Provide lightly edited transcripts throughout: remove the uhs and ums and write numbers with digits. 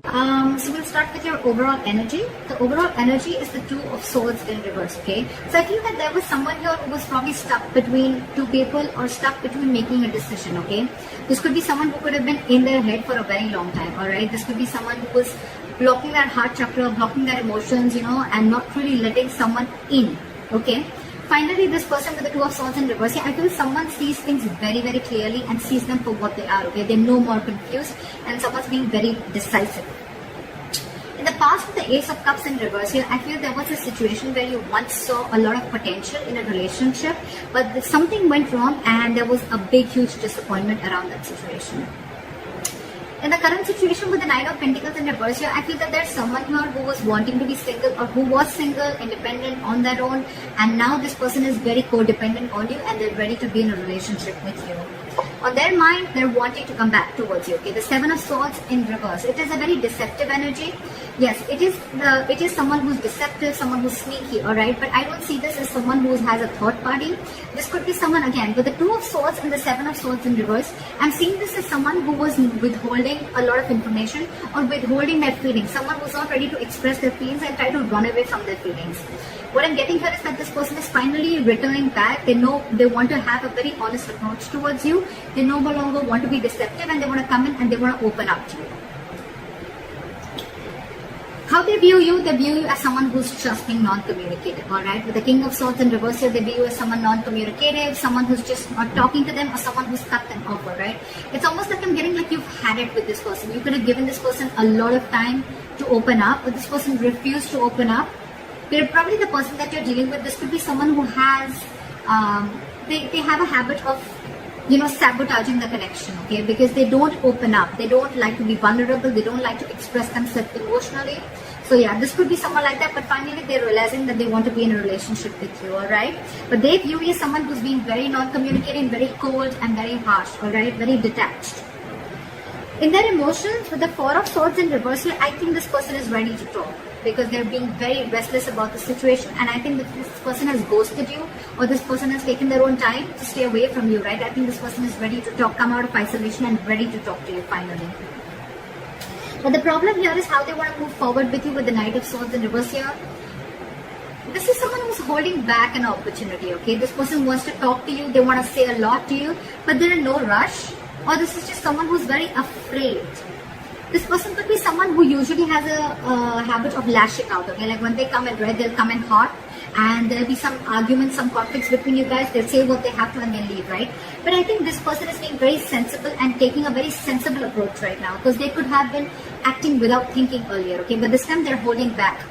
So we'll start with your overall energy. The overall energy is the Two of Swords in reverse, okay? So I feel that there was someone here who was probably stuck between two people or stuck between making a decision, okay? This could be someone who could have been in their head for a very long time, alright? This could be someone who was blocking that heart chakra, blocking their emotions, and not really letting someone in, okay? Finally, this person with the Two of Swords in reverse, I feel someone sees things very, very clearly and sees them for what they are, okay? They're no more confused and someone's being very decisive. In the past, with the Ace of Cups in reverse here, I feel there was a situation where you once saw a lot of potential in a relationship, but something went wrong and there was a big, huge disappointment around that situation. In the current situation with the Nine of Pentacles in reverse here, I feel that there's someone here who was wanting to be single or who was single, independent on their own, and now this person is very codependent on you and they're ready to be in a relationship with you. On their mind, they're wanting to come back towards you, okay? The Seven of Swords in reverse. It is a very deceptive energy. Yes, it is someone who's deceptive, someone who's sneaky, alright? But I don't see this as someone who has a third party. This could be someone, again, with the Two of Swords and the Seven of Swords in reverse. I'm seeing this as someone who was withholding a lot of information or withholding their feelings. Someone who's not ready to express their feelings and try to run away from their feelings. What I'm getting here is that this person is finally returning back. They know they want to have a very honest approach towards you. They no longer want to be deceptive and they want to come in and they want to open up to you. How they view you as someone who's just being non-communicative, alright? With the King of Swords in reverse here, they view you as someone non-communicative, someone who's just not talking to them, or someone who's cut them off, alright? It's almost like I'm getting like you've had it with this person. You could have given this person a lot of time to open up, but this person refused to open up. They're probably the person that you're dealing with. This could be someone who has, they have a habit of sabotaging the connection, okay? Because they don't open up. They don't like to be vulnerable. They don't like to express themselves emotionally. So yeah, this could be someone like that, but finally they're realizing that they want to be in a relationship with you, alright? But they view you as someone who's being very non-communicating, very cold and very harsh, alright? Very detached. In their emotions, with the Four of Swords in reversal, I think this person is ready to talk because they're being very restless about the situation, and I think that this person has ghosted you or this person has taken their own time to stay away from you, right? I think this person is ready to talk, come out of isolation and ready to talk to you finally. But the problem here is how they want to move forward with you with the Knight of Swords in reverse here. This is someone who's holding back an opportunity, okay? This person wants to talk to you, they want to say a lot to you, but they're in no rush. Or this is just someone who's very afraid. This person could be someone who usually has a habit of lashing out, okay? Like when they come in red, they'll come in hot and there'll be some arguments, some conflicts between you guys. They'll say what they have to and then leave, right? But I think this person is being very sensible and taking a very sensible approach right now because they could have been acting without thinking earlier, okay? But this time they're holding back.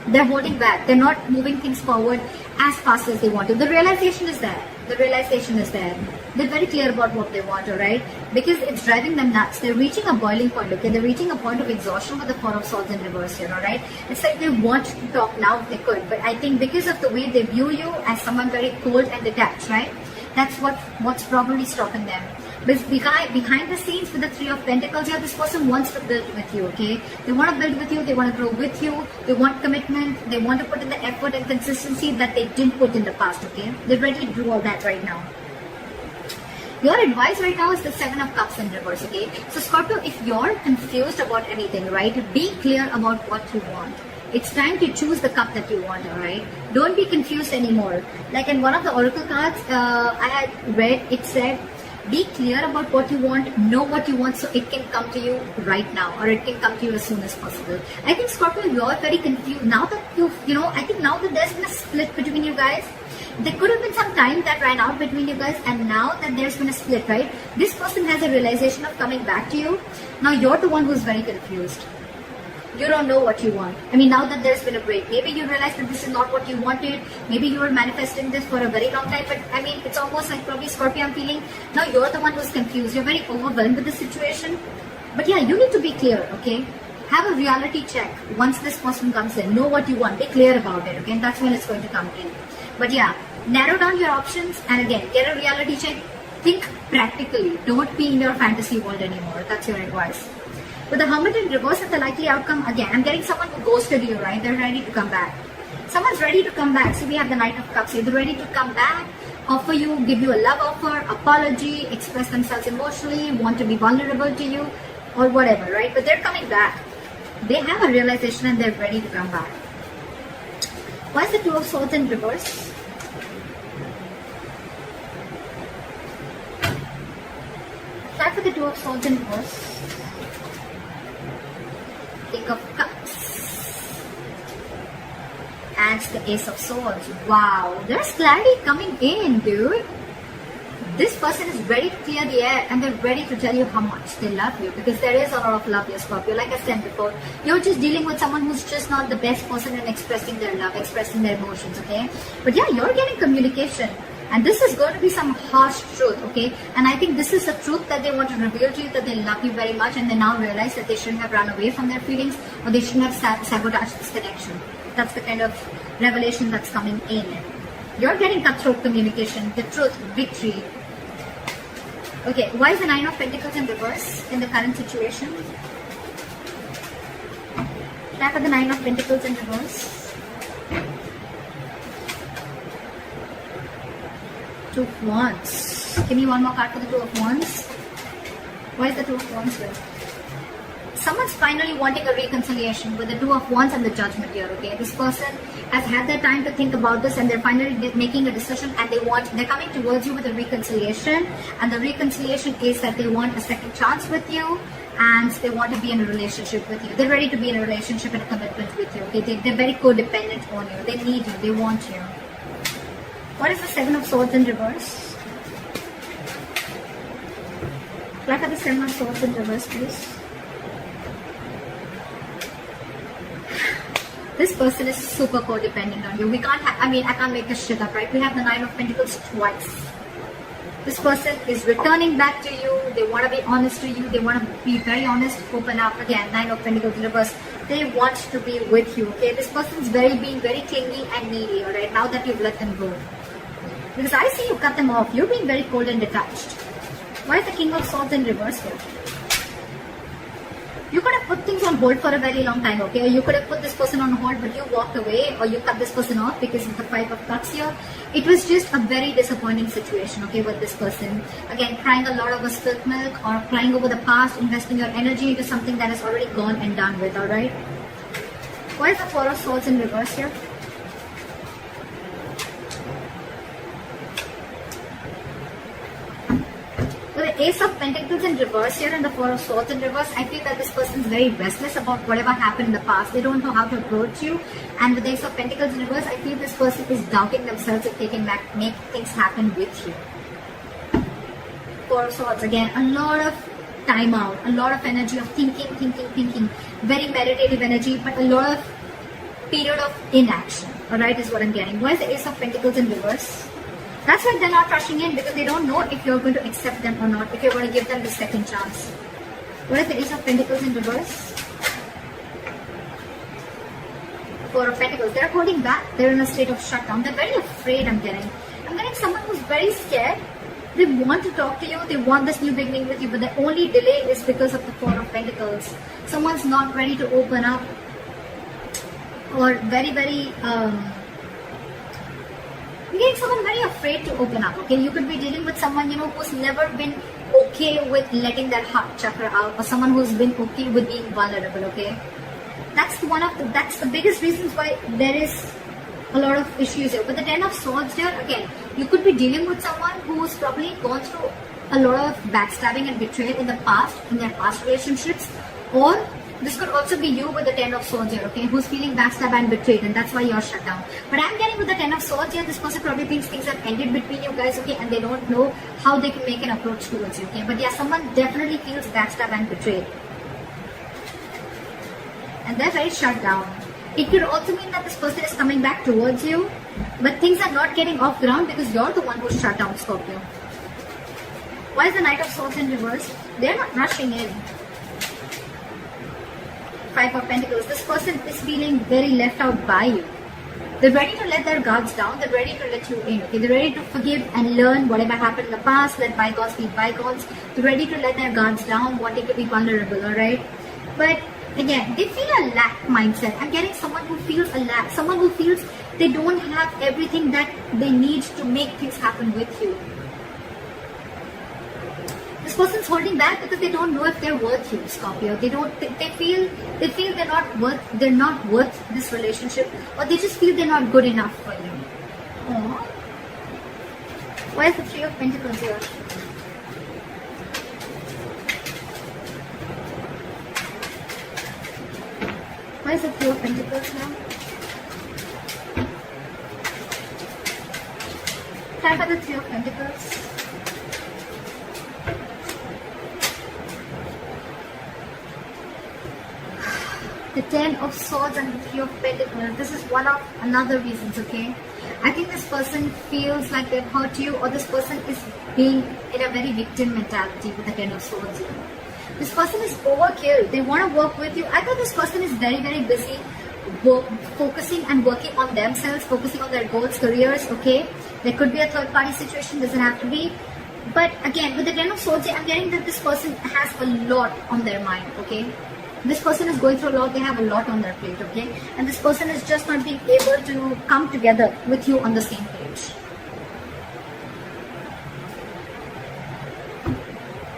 They're holding back. They're not moving things forward as fast as they want to. The realization is there. The realization is there. They're very clear about what they want, alright? Because it's driving them nuts. They're reaching a boiling point, okay? They're reaching a point of exhaustion with the Four of Swords in reverse here, alright? It's like they want to talk now if they could. But I think because of the way they view you as someone very cold and detached, right? That's what's probably stopping them. But behind the scenes with the Three of Pentacles here, this person wants to build with you, okay? They want to build with you, they want to grow with you, they want commitment, they want to put in the effort and consistency that they didn't put in the past, okay? They're ready to do all that right now. Your advice right now is the Seven of Cups in reverse, okay? So Scorpio, if you're confused about anything, right, be clear about what you want. It's time to choose the cup that you want, alright? Don't be confused anymore. Like in one of the oracle cards I had read, it said, be clear about what you want, know what you want so it can come to you right now or it can come to you as soon as possible. I think Scorpio, you're very confused. Now that I think now that there's been a split between you guys, there could have been some time that ran out between you guys and now that there's been a split, right? This person has a realization of coming back to you. Now you're the one who's very confused. You don't know what you want. I mean, now that there's been a break, maybe you realize that this is not what you wanted. Maybe you were manifesting this for a very long time. But I mean, it's almost like probably Scorpio, I'm feeling now you're the one who's confused. You're very overwhelmed with the situation. But yeah, you need to be clear, okay? Have a reality check once this person comes in. Know what you want. Be clear about it, okay? And that's when it's going to come in. But yeah, narrow down your options and again, get a reality check. Think practically. Don't be in your fantasy world anymore. That's your advice. With the Hermit in reverse and the likely outcome, again, I'm getting someone who ghosted you, right? They're ready to come back. Someone's ready to come back. So we have the Knight of Cups here. They're ready to come back, offer you, give you a love offer, apology, express themselves emotionally, want to be vulnerable to you, or whatever, right? But they're coming back. They have a realization and they're ready to come back. Why is the Two of Swords in reverse? Try for the Two of Swords in reverse. King of Cups. And the Ace of Swords. Wow, there's clarity coming in, dude. This person is ready to clear the air and they're ready to tell you how much they love you, because there is a lot of love here, Scorpio. Like I said before, you're just dealing with someone who's just not the best person in expressing their love, expressing their emotions, okay? But yeah, you're getting communication. And this is going to be some harsh truth, okay? And I think this is the truth that they want to reveal to you, that they love you very much and they now realize that they shouldn't have run away from their feelings, or they shouldn't have sabotaged this connection. That's the kind of revelation that's coming in. You're getting cutthroat communication, the truth, victory. Okay, why is the Nine of Pentacles in reverse in the current situation? Tap at the Nine of Pentacles in reverse. Two of Wands. Give me one more card for the Two of Wands. Why is the Two of Wands here? Someone's finally wanting a reconciliation with the Two of Wands and the Judgment here, okay? This person has had their time to think about this and they're finally making a decision, and they're coming towards you with a reconciliation, and the reconciliation is that they want a second chance with you and they want to be in a relationship with you. They're ready to be in a relationship and a commitment with you, okay? They're very codependent on you. They need you. They want you. What is the Seven of Swords in reverse? Look at the Seven of Swords in reverse, please. This person is super codependent on you. We can't I can't make this shit up, right? We have the Nine of Pentacles twice. This person is returning back to you. They want to be honest to you. They want to be very honest, open up. Again, Nine of Pentacles in reverse. They want to be with you, okay? This person is being very clingy and needy, alright? Now that you've let them go. Because I see you cut them off. You're being very cold and detached. Why is the King of Swords in reverse here? You could have put things on hold for a very long time, okay? You could have put this person on hold, but you walked away, or you cut this person off because of the Five of Cups here. It was just a very disappointing situation, okay, with this person. Again, crying a lot over spilt milk, or crying over the past, investing your energy into something that is already gone and done with, alright? Why is the Four of Swords in reverse here? The Ace of Pentacles in reverse here and the Four of Swords in reverse, I feel that this person is very restless about whatever happened in the past. They don't know how to approach you. And with the Ace of Pentacles in reverse, I feel this person is doubting themselves if they can make things happen with you. Four of Swords, again, a lot of time out, a lot of energy of thinking. Very meditative energy, but a lot of period of inaction. Alright, is what I'm getting. Why is the Ace of Pentacles in reverse? That's why they're not rushing in, because they don't know if you're going to accept them or not, if you're going to give them the second chance. What is the Ace of Pentacles in reverse? Four of Pentacles. They're holding back. They're in a state of shutdown. They're very afraid, I'm getting. I'm getting someone who's very scared. They want to talk to you. They want this new beginning with you, but the only delay is because of the Four of Pentacles. Someone's not ready to open up, or very you're getting someone very afraid to open up, okay? You could be dealing with someone, who's never been okay with letting their heart chakra out, or someone who's been okay with being vulnerable, okay? That's the biggest reasons why there is a lot of issues here. With the Ten of Swords here, again, you could be dealing with someone who's probably gone through a lot of backstabbing and betrayal in the past, in their past relationships, or this could also be you with the Ten of Swords here, okay, who's feeling backstabbed and betrayed, and that's why you're shut down. But I'm getting with the Ten of Swords here, this person probably thinks things have ended between you guys, okay, and they don't know how they can make an approach towards you, okay. But yeah, someone definitely feels backstabbed and betrayed. And they're very shut down. It could also mean that this person is coming back towards you, but things are not getting off ground because you're the one who's shut down, Scorpio. Why is the Knight of Swords in reverse? They're not rushing in. Five of Pentacles. This person is feeling very left out by you. They're ready to let their guards down. They're ready to let you in. Okay? They're ready to forgive and learn whatever happened in the past. Let bygones be bygones. They're ready to let their guards down, wanting to be vulnerable. Alright? But again, they feel a lack mindset. I'm getting someone who feels a lack. Someone who feels they don't have everything that they need to make things happen with you. This person's holding back because they don't know if they're worth you, Scorpio. They feel they're not worth this relationship, or they just feel they're not good enough for you. Aww. Why is the Three of Pentacles here? Why is the Three of Pentacles now? Clarify the Three of Pentacles. The Ten of Swords and the Three of Pentacles. This is one of another reasons, okay? I think this person feels like they've hurt you, or this person is being in a very victim mentality with the Ten of Swords here. This person is overkill. They want to work with you. I thought this person is very, very busy focusing and working on themselves, focusing on their goals, careers, okay? There could be a third party situation, doesn't have to be. But again, with the Ten of Swords, I'm getting that this person has a lot on their mind, okay? This person is going through a lot, they have a lot on their plate, okay? And this person is just not being able to come together with you on the same page.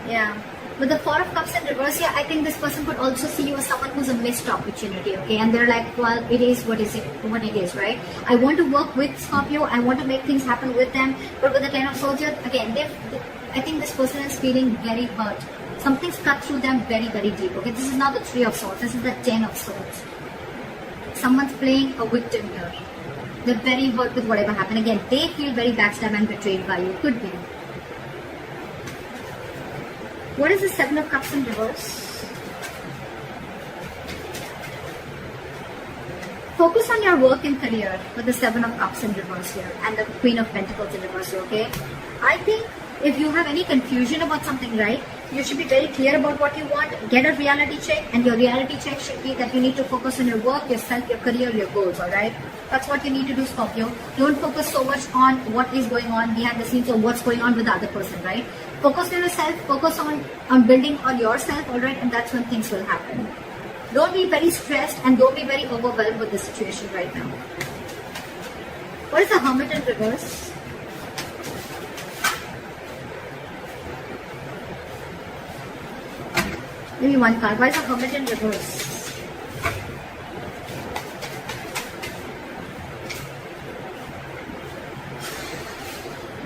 Yeah. With the Four of Cups in reverse here, I think this person could also see you as someone who's a missed opportunity, okay? And they're like, well, it is what it is, right? I want to work with Scorpio, I want to make things happen with them, but with the Ten of Swords here, again, I think this person is feeling very hurt. Something's cut through them very, very deep, okay? This is not the Three of Swords, this is the Ten of Swords. Someone's playing a victim here. They're very hurt with whatever happened. Again, they feel very backstabbed and betrayed by you. Could be. What is the Seven of Cups in reverse? Focus on your work and career with the Seven of Cups in reverse here and the Queen of Pentacles in reverse here, okay? I think if you have any confusion about something, right, you should be very clear about what you want. Get a reality check, and your reality check should be that you need to focus on your work, yourself, your career, your goals, alright? That's what you need to do, Scorpio. Don't focus so much on what is going on behind the scenes or what's going on with the other person, right? Focus on yourself, focus on building on yourself, alright? And that's when things will happen. Don't be very stressed and don't be very overwhelmed with the situation right now. What is the Hermit in reverse? Give me one card. Why is the Hermit in reverse?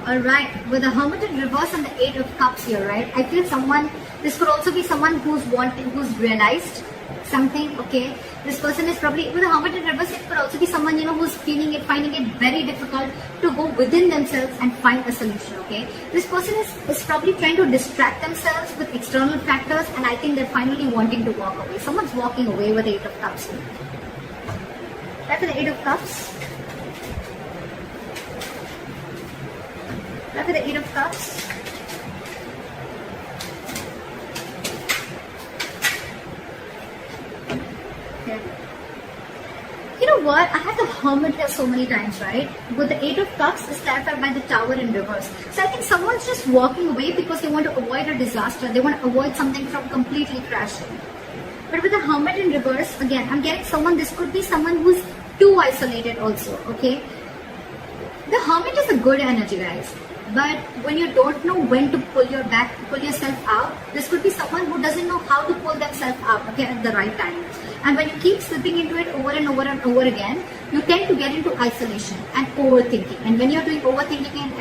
Alright, with the Hermit in reverse and the Eight of Cups here, right? I feel this could also be someone who's realized something, okay? This person is probably, with the Hermit in reverse, it could also be someone, who's finding it very difficult to go within themselves and find a solution, okay? This person is probably trying to distract themselves with external factors, and I think they're finally wanting to walk away. Someone's walking away with the Eight of Cups here. Right, for the Eight of Cups. Right, for the Eight of Cups. You know what? I had the Hermit here so many times, right? But the Eight of Cups is clarified by the Tower in reverse. So I think someone's just walking away because they want to avoid a disaster. They want to avoid something from completely crashing. But with the Hermit in reverse, again, I'm getting this could be someone who's too isolated also, okay? The Hermit is a good energy, guys. But when you don't know when to pull yourself out, this could be someone who doesn't know how to pull themselves out, okay, at the right time. And when you keep slipping into it over and over and over again, you tend to get into isolation and overthinking. And when you're doing overthinking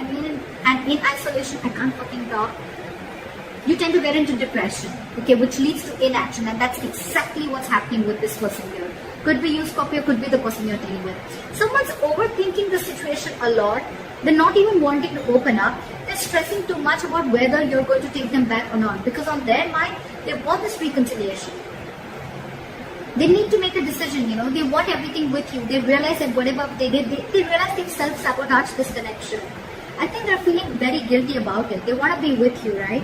and in isolation, I can't fucking talk, you tend to get into depression, okay, which leads to inaction. And that's exactly what's happening with this person here. Could be you, Scorpio, could be the person you're dealing with. Someone's overthinking the situation a lot. They're not even wanting to open up. They're stressing too much about whether you're going to take them back or not. Because on their mind, they want this reconciliation. They need to make a decision, They want everything with you. They realize that whatever they did, they realize they've self-sabotaged this connection. I think they're feeling very guilty about it. They want to be with you, right?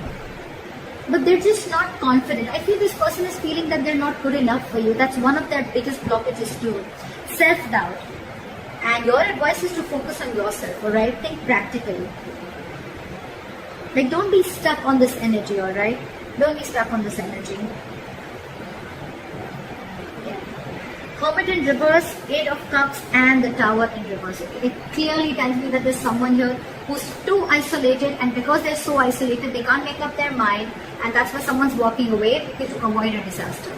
But they're just not confident. I feel this person is feeling that they're not good enough for you. That's one of their biggest blockages too. Self-doubt. And your advice is to focus on yourself, alright? Think practically. Like, don't be stuck on this energy, alright? Don't be stuck on this energy. Yeah. Hermit in reverse, Eight of Cups, and the Tower in reverse. Okay? It clearly tells me that there's someone here who's too isolated, and because they're so isolated, they can't make up their mind, and that's why someone's walking away, because to avoid a disaster.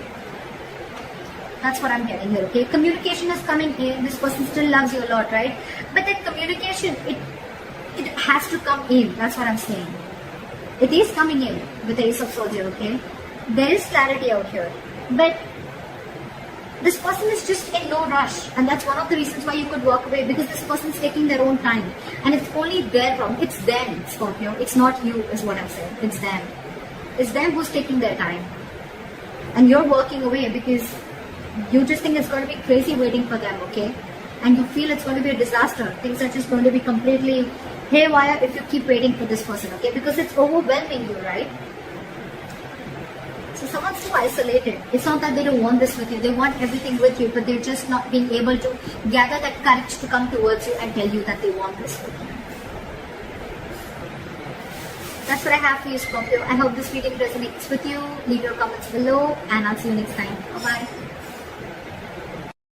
That's what I'm getting here, okay? Communication is coming in. This person still loves you a lot, right? But that communication, it has to come in. That's what I'm saying. It is coming in with the Ace of Swords here, okay? There is clarity out here. But this person is just in no rush. And that's one of the reasons why you could walk away, because this person's taking their own time. And it's only their problem. It's them, Scorpio. It's not you, is what I'm saying. It's them. It's them who's taking their time. And you're walking away because you just think it's going to be crazy waiting for them, okay? And you feel it's going to be a disaster. Things are just going to be completely haywire if you keep waiting for this person, okay? Because it's overwhelming you, right? So someone's so isolated. It's not that they don't want this with you. They want everything with you, but they're just not being able to gather that courage to come towards you and tell you that they want this with you. That's what I have for you, Scorpio. I hope this reading resonates with you. Leave your comments below, and I'll see you next time. Bye-bye.